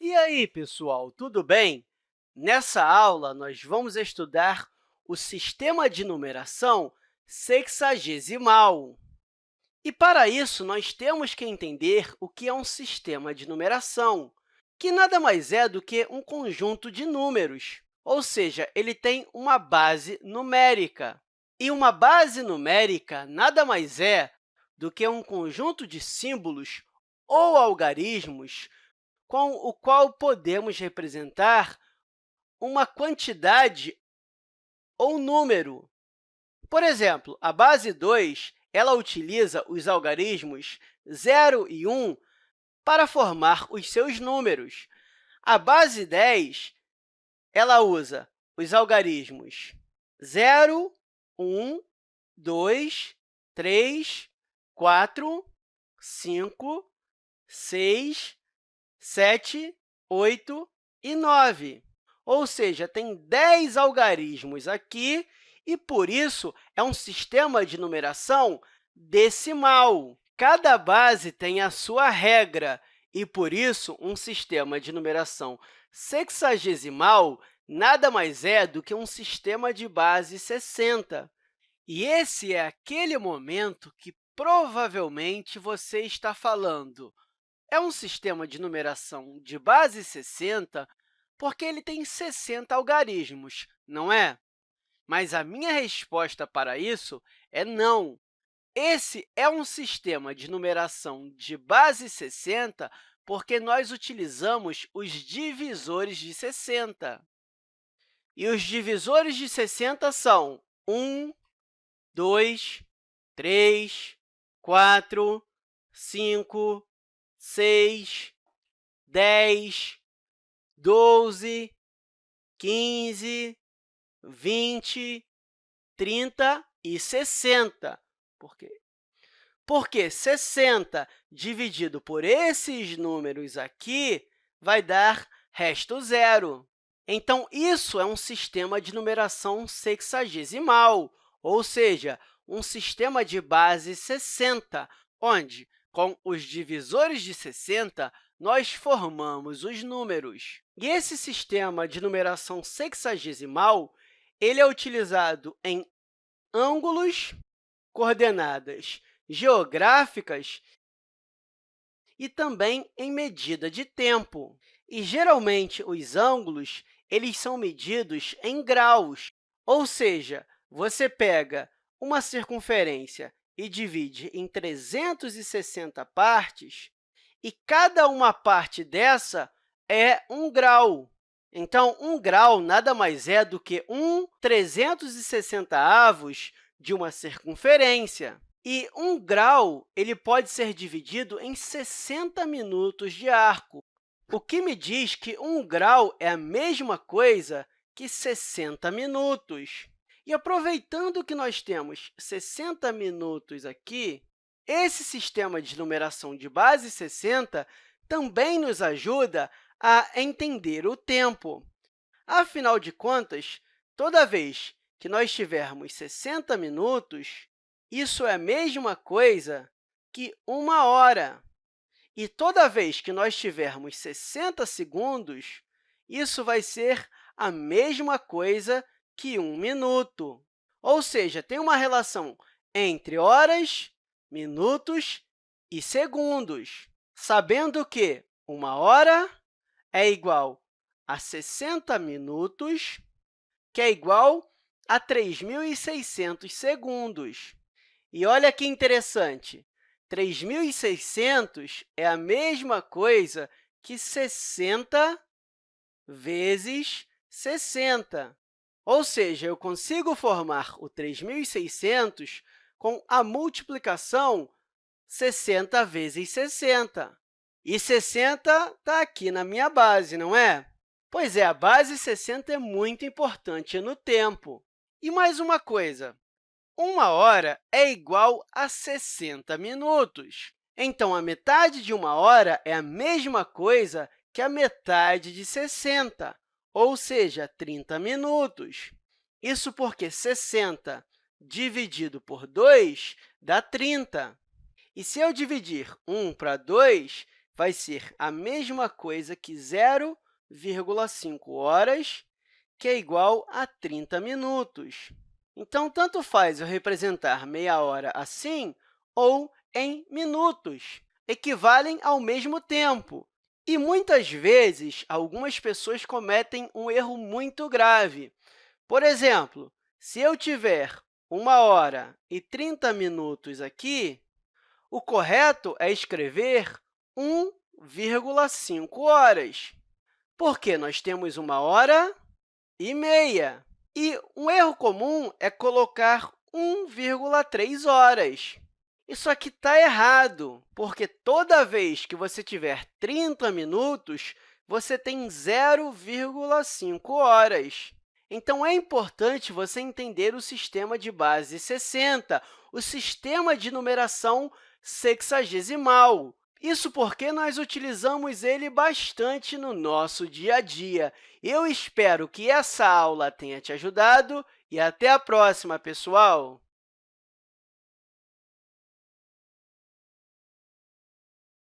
E aí, pessoal, tudo bem? Nessa aula, nós vamos estudar o sistema de numeração sexagesimal. E, para isso, nós temos que entender o que é um sistema de numeração, que nada mais é do que um conjunto de números, ou seja, ele tem uma base numérica. E uma base numérica nada mais é do que um conjunto de símbolos ou algarismos com o qual podemos representar uma quantidade ou número. Por exemplo, a base 2 ela utiliza os algarismos 0 e 1 para formar os seus números. A base 10 ela usa os algarismos 0, 1, 2, 3, 4, 5, 6, 7, 8 e 9. Ou seja, tem 10 algarismos aqui e, por isso, é um sistema de numeração decimal. Cada base tem a sua regra e, por isso, um sistema de numeração sexagesimal nada mais é do que um sistema de base 60. E esse é aquele momento que provavelmente você está falando. É um sistema de numeração de base 60 porque ele tem 60 algarismos, não é? Mas a minha resposta para isso é não. Esse é um sistema de numeração de base 60 porque nós utilizamos os divisores de 60. E os divisores de 60 são 1, 2, 3, 4, 5, 6, 10, 12, 15, 20, 30 e 60. Por quê? Porque 60 dividido por esses números aqui vai dar resto zero. Então, isso é um sistema de numeração sexagesimal, ou seja, um sistema de base 60, onde, com os divisores de 60, nós formamos os números. E esse sistema de numeração sexagesimal ele é utilizado em ângulos, coordenadas geográficas e também em medida de tempo. E, geralmente, os ângulos eles são medidos em graus, ou seja, você pega uma circunferência e divide em 360 partes, e cada uma parte dessa é 1 grau. Então, 1 grau nada mais é do que 1/360 de uma circunferência. E 1 grau ele pode ser dividido em 60 minutos de arco, o que me diz que 1 grau é a mesma coisa que 60 minutos. E, aproveitando que nós temos 60 minutos aqui, esse sistema de numeração de base 60 também nos ajuda a entender o tempo. Afinal de contas, toda vez que nós tivermos 60 minutos, isso é a mesma coisa que 1 hora. E toda vez que nós tivermos 60 segundos, isso vai ser a mesma coisa que 1 minuto. Ou seja, tem uma relação entre horas, minutos e segundos, sabendo que 1 hora é igual a 60 minutos, que é igual a 3.600 segundos. E olha que interessante, 3.600 é a mesma coisa que 60 vezes 60. Ou seja, eu consigo formar o 3.600 com a multiplicação 60 vezes 60. E 60 está aqui na minha base, não é? Pois é, a base 60 é muito importante no tempo. E mais uma coisa, 1 hora é igual a 60 minutos. Então, a metade de 1 hora é a mesma coisa que a metade de 60, ou seja, 30 minutos. Isso porque 60 dividido por 2 dá 30. E se eu dividir 1 para 2, vai ser a mesma coisa que 0,5 horas, que é igual a 30 minutos. Então, tanto faz eu representar meia hora assim ou em minutos, equivalem ao mesmo tempo. E, muitas vezes, algumas pessoas cometem um erro muito grave. Por exemplo, se eu tiver 1 hora e 30 minutos aqui, o correto é escrever 1,5 horas, porque nós temos 1 hora e meia. E um erro comum é colocar 1,3 horas. Isso aqui está errado, porque toda vez que você tiver 30 minutos, você tem 0,5 horas. Então, é importante você entender o sistema de base 60, o sistema de numeração sexagesimal. Isso porque nós utilizamos ele bastante no nosso dia a dia. Eu espero que essa aula tenha te ajudado e até a próxima, pessoal!